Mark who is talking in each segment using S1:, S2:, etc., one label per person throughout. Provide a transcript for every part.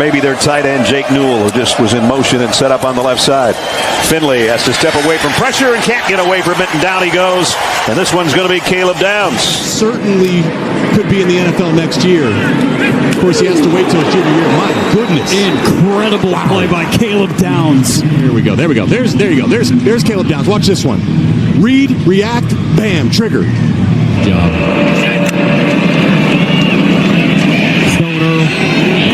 S1: maybe their tight end, Jake Newell, who just was in motion and set up on the left side. Finley has to step away from pressure and can't get away from it, and down he goes. And this one's going to be Caleb Downs.
S2: Certainly could be in the NFL next year. Of course, he has to wait till his junior year. My goodness.
S3: Incredible play by Caleb Downs.
S2: There we go. There you go. There's Caleb Downs. Watch this one. Read, react, bam, trigger.
S3: Good job. Stoner,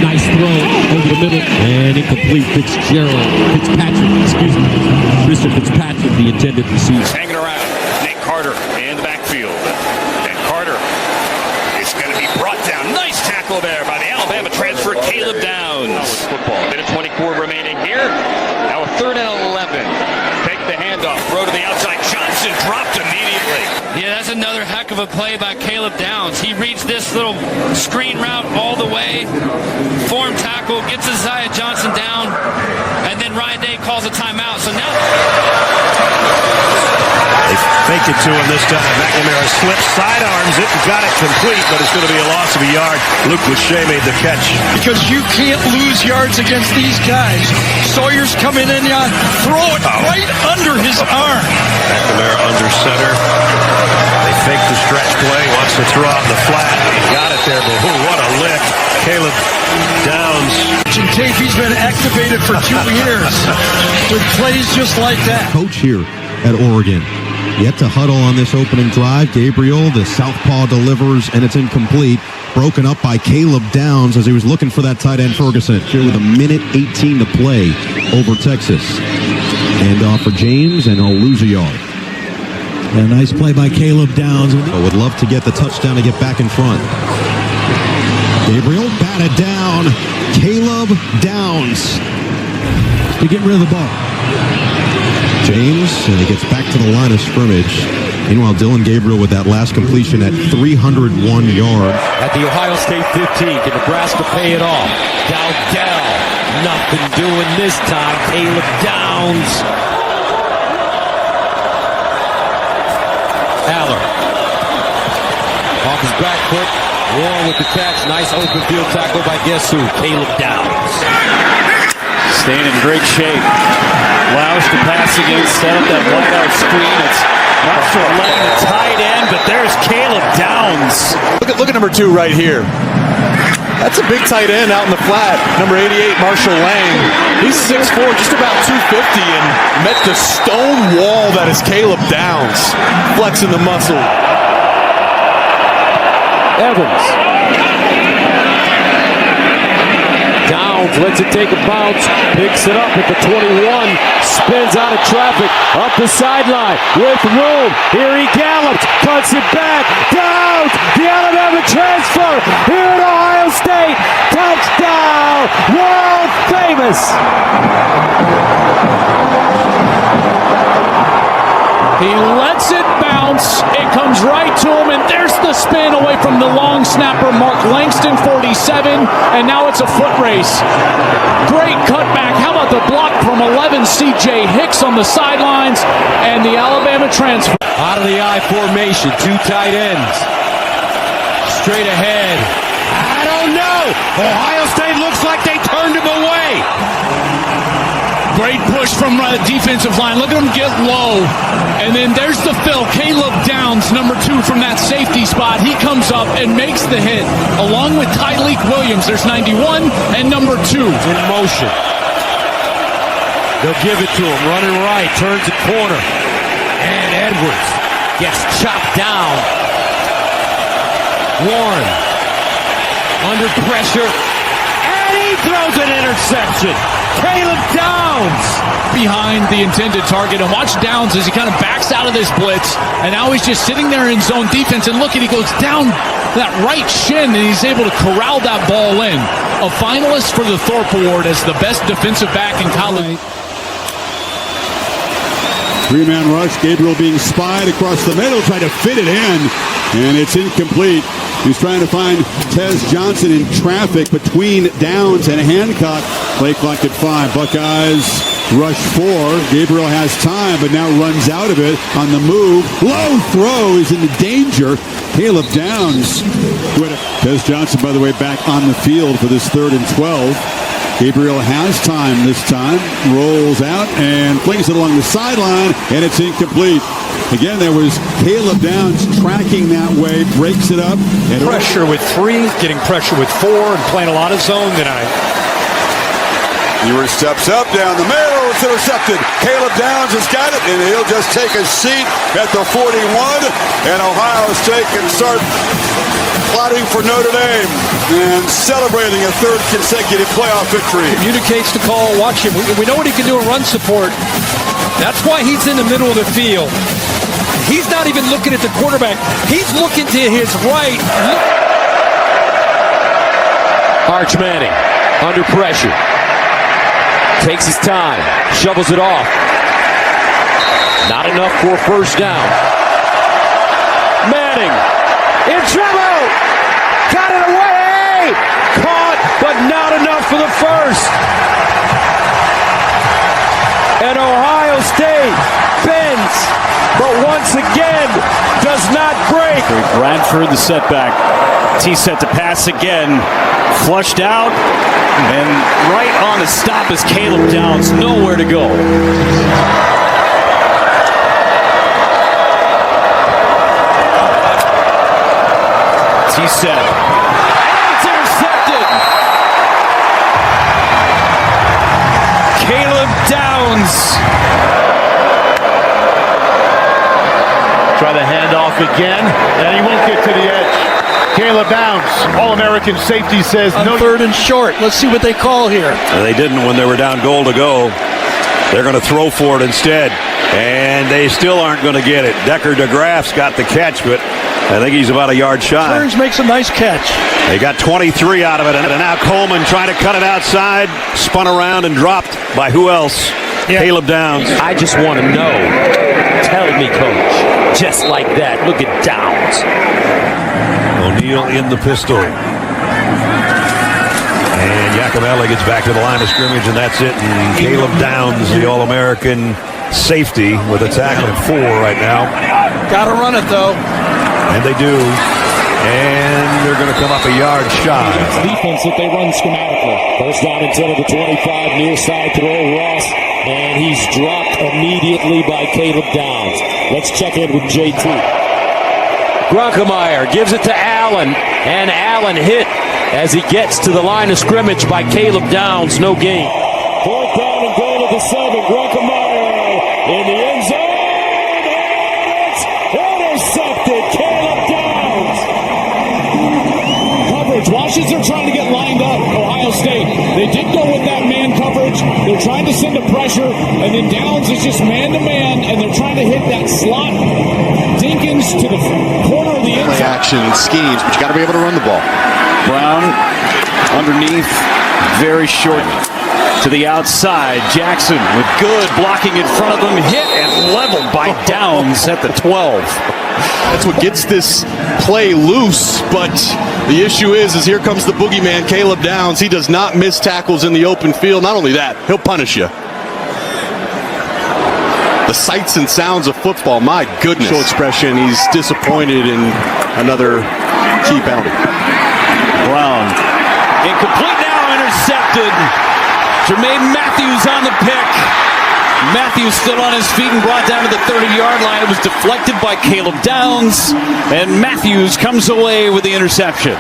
S3: nice throw over the middle, and incomplete. Mr. Fitzpatrick, the intended receiver.
S4: Hanging around. Nate Carter in the backfield. And Carter is going to be brought down. Nice tackle there by the Alabama transfer, Caleb Downs. Football. Minute 24 remaining here. Now a 3rd and 11. Take the handoff. Throw to the outside. Johnson dropped immediately.
S5: Yeah, that's another heck of a play by Caleb Downs. He reads this little screen route all the way. Form tackle, gets Isaiah Johnson down, and then Ryan Day calls a timeout. So now
S1: They fake it to him this time. McNamara slips, sidearms it, and got it complete, but it's going to be a loss of a yard. Luke Lachey made the catch.
S6: Because you can't lose yards against these guys. Sawyer's coming in, throw it right under his arm.
S1: McNamara under center. They fake the stretch play, wants to throw out the flat. He got it there, but what a lick. Caleb Downs.
S6: Tape, he's been activated for 2 years with plays just like that.
S2: Coach here at Oregon. Yet to huddle on this opening drive. Gabriel, the southpaw, delivers, and it's incomplete. Broken up by Caleb Downs as he was looking for that tight end Ferguson. Here with a minute 18 to play over Texas. And off for James, and he'll lose a yard.
S3: A nice play by Caleb Downs.
S2: But would love to get the touchdown to get back in front. Gabriel batted down. Caleb Downs.
S3: To get rid of the ball.
S2: James, and he gets back to the line of scrimmage. Meanwhile, Dylan Gabriel with that last completion at 301 yards.
S7: At the Ohio State 15, can Nebraska pay it off? Dowdell, nothing doing this time. Caleb Downs. Aller. Off his back foot. Warren with the catch. Nice open field tackle by guess who? Caleb Downs.
S8: Staying in great shape. Lausch to pass against, set up that wideout screen. It's Marshall Lang, the tight end, but there's Caleb Downs.
S1: Look at number 2 right here. That's a big tight end out in the flat. Number 88, Marshall Lang. He's 6'4", just about 250, and met the stone wall that is Caleb Downs. Flexing the muscle.
S7: Evans. Downs lets it take a bounce, picks it up at the 21, spins out of traffic, up the sideline with room. Here he gallops, cuts it back. Downs, the Alabama transfer here at Ohio State. Touchdown, world famous.
S3: He lets it bounce. It comes right to him, and there's the spin away from the long snapper, Mark Langston, 47, and now it's a foot race. Great cutback. How about the block from 11, C.J. Hicks on the sidelines, and the Alabama transfer.
S7: Out of the I formation, 2 tight ends. Straight ahead. I don't know. Ohio State looks like they turned him away.
S3: Great push from the defensive line. Look at him get low. And then there's the fill. Caleb Downs, number 2 from that safety spot. He comes up and makes the hit. Along with Tyleek Williams, there's 91 and number 2.
S7: In motion. They'll give it to him. Running right. Turns the corner. And Edwards gets chopped down. Warren. Under pressure. And he throws an interception. Caleb Downs
S3: behind the intended target, and watch Downs as he kind of backs out of this blitz, and now he's just sitting there in zone defense, and look, and he goes down that right shin, and he's able to corral that ball in. A finalist for the Thorpe Award as the best defensive back in college.
S9: 3-man rush, Gabriel being spied across the middle, try to fit it in, and it's incomplete. He's trying to find Tez Johnson in traffic between Downs and Hancock. Play clock at 5. Buckeyes rush 4. Gabriel has time, but now runs out of it on the move. Low throw is in danger. Caleb Downs. Tez Johnson, by the way, back on the field for this 3rd and 12. Gabriel has time this time, rolls out and flings it along the sideline, and it's incomplete. Again, there was Caleb Downs tracking that way, breaks it up. And
S6: Pressure with 3, getting pressure with 4, and playing a lot of zone tonight.
S10: Ewers steps up, down the middle, it's intercepted. Caleb Downs has got it, and he'll just take a seat at the 41, and Ohio State can start plotting for Notre Dame and celebrating a third consecutive playoff victory.
S6: Communicates the call, watch him. We know what he can do in run support. That's why he's in the middle of the field. He's not even looking at the quarterback. He's looking to his right.
S7: Arch Manning under pressure. Takes his time. Shovels it off. Not enough for a first down. Manning in trouble. Got it away. Caught, but not enough for the first. And Ohio State bends, but once again does not break.
S8: Bradford, the setback. T set to pass again. Flushed out. And right on the stop is Caleb Downs. Nowhere to go. T set.
S3: It's intercepted.
S8: Caleb Downs.
S11: Try the handoff again, and he won't get to the edge. Caleb Downs, All-American safety, says
S6: On
S11: no.
S6: third and short. Let's see what they call here.
S12: They didn't when they were down goal to go. They're going to throw for it instead, and they still aren't going to get it. Decker DeGraff's got the catch, but I think he's about a yard shy.
S6: Turns makes a nice catch.
S12: They got 23 out of it, and now Coleman trying to cut it outside, spun around and dropped by who else?
S6: Yeah.
S12: Caleb Downs.
S7: I just want to know. Tell me, coach. Just like that. Look at Downs.
S12: O'Neal in the pistol. And Yacomelli gets back to the line of scrimmage, and that's it. And Caleb Downs, the All-American safety, with a tackle at 4 right now.
S6: Got to run it, though.
S12: And they do. And they're going to come up a yard shy.
S3: Defense that they run schematically.
S7: First down and 10 of the 25, near side throw, Ross. And he's dropped immediately by Caleb Downs. Let's check in with JT. Grunkemeyer gives it to Allen, and Allen hit as he gets to the line of scrimmage by Caleb Downs. No gain. Fourth down and goal at the 7. Grunkemeyer in the end zone. And it's intercepted. Caleb Downs.
S3: Coverage. Washington trying to get lined up. Ohio State. They did go with that man coverage. They're trying to send a pressure, and then Downs is just man-to-man, and they're trying to hit that slot. Dinkins to the corner of the end zone.
S1: Play action schemes, but you got to be able to run the ball.
S8: Brown underneath, very short to the outside. Jackson with good blocking in front of them, hit and leveled by Downs at the 12.
S1: That's what gets this play loose, but the issue is here comes the boogeyman, Caleb Downs. He does not miss tackles in the open field. Not only that, he'll punish you. The sights and sounds of football, my goodness. Facial expression, he's disappointed in another key penalty.
S8: Brown, incomplete now, intercepted. Jermaine Matthews on the pick. Matthews still on his feet and brought down to the 30-yard line. It was deflected by Caleb Downs, and Matthews comes away with the interception.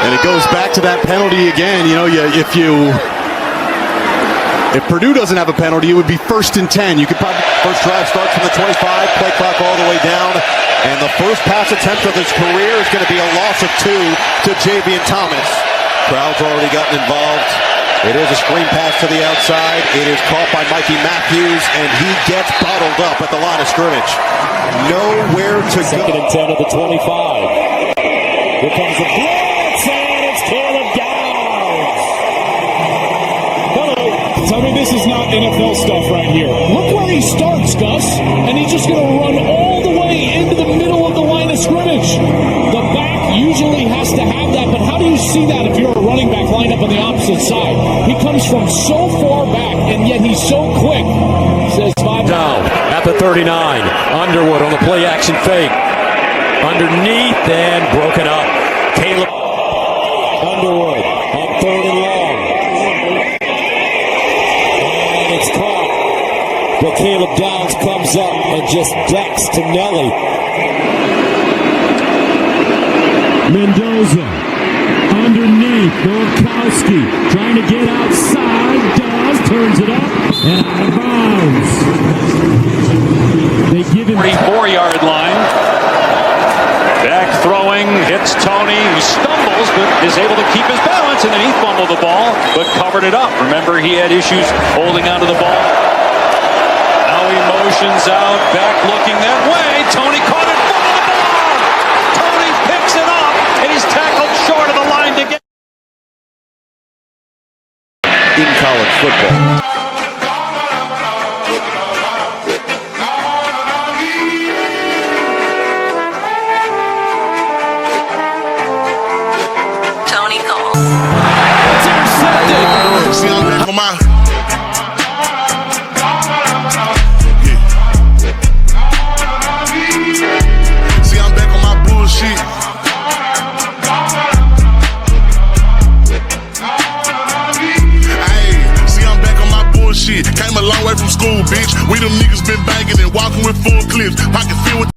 S1: And it goes back to that penalty again. You know, if Purdue doesn't have a penalty, it would be 1st and 10. You could probably
S2: First drive starts from the 25, play clock all the way down, and the first pass attempt of his career is going to be a loss of 2 to Javian Thomas. Crowd's already gotten involved. It is a screen pass to the outside. It is caught by Mikey Matthews, and he gets bottled up at the line of scrimmage. Nowhere to go.
S7: 2nd and 10 of the 25. Here comes the blitz, and it's Caleb Downs.
S3: Hello. I mean, this is not NFL stuff right here. Look where he starts, Gus, and he's just going to run all the way into the middle of the line of scrimmage. The back usually has to have that, but how do you see that if you're a running back lined up on the opposite side? He comes from so far back, and yet he's so quick. Says 5
S7: down at the 39. Underwood on the play action fake. Underneath and broken up. Caleb. Leatherwood on 3rd and long. And it's caught. But Caleb Downs comes up and just decks to Nelly.
S13: Mendoza underneath. Golkowski trying to get outside. Turns it up and out of bounds. They give him
S4: 44-yard line. Back throwing, hits Tony, who stumbles but is able to keep his balance, and then he fumbled the ball but covered it up. Remember, he had issues holding onto the ball. Now he motions out, back looking that way. Tony caught it, fumbled the ball. Tony picks it up, and he's tackled short of the line to get
S12: In college football.
S14: Tony Cole.
S3: It's intercepted.
S10: See, I'm back on my. See, I'm back on my bullshit. Came a long way from school, bitch. We them niggas been banging and walking with full clips. Pocket filled with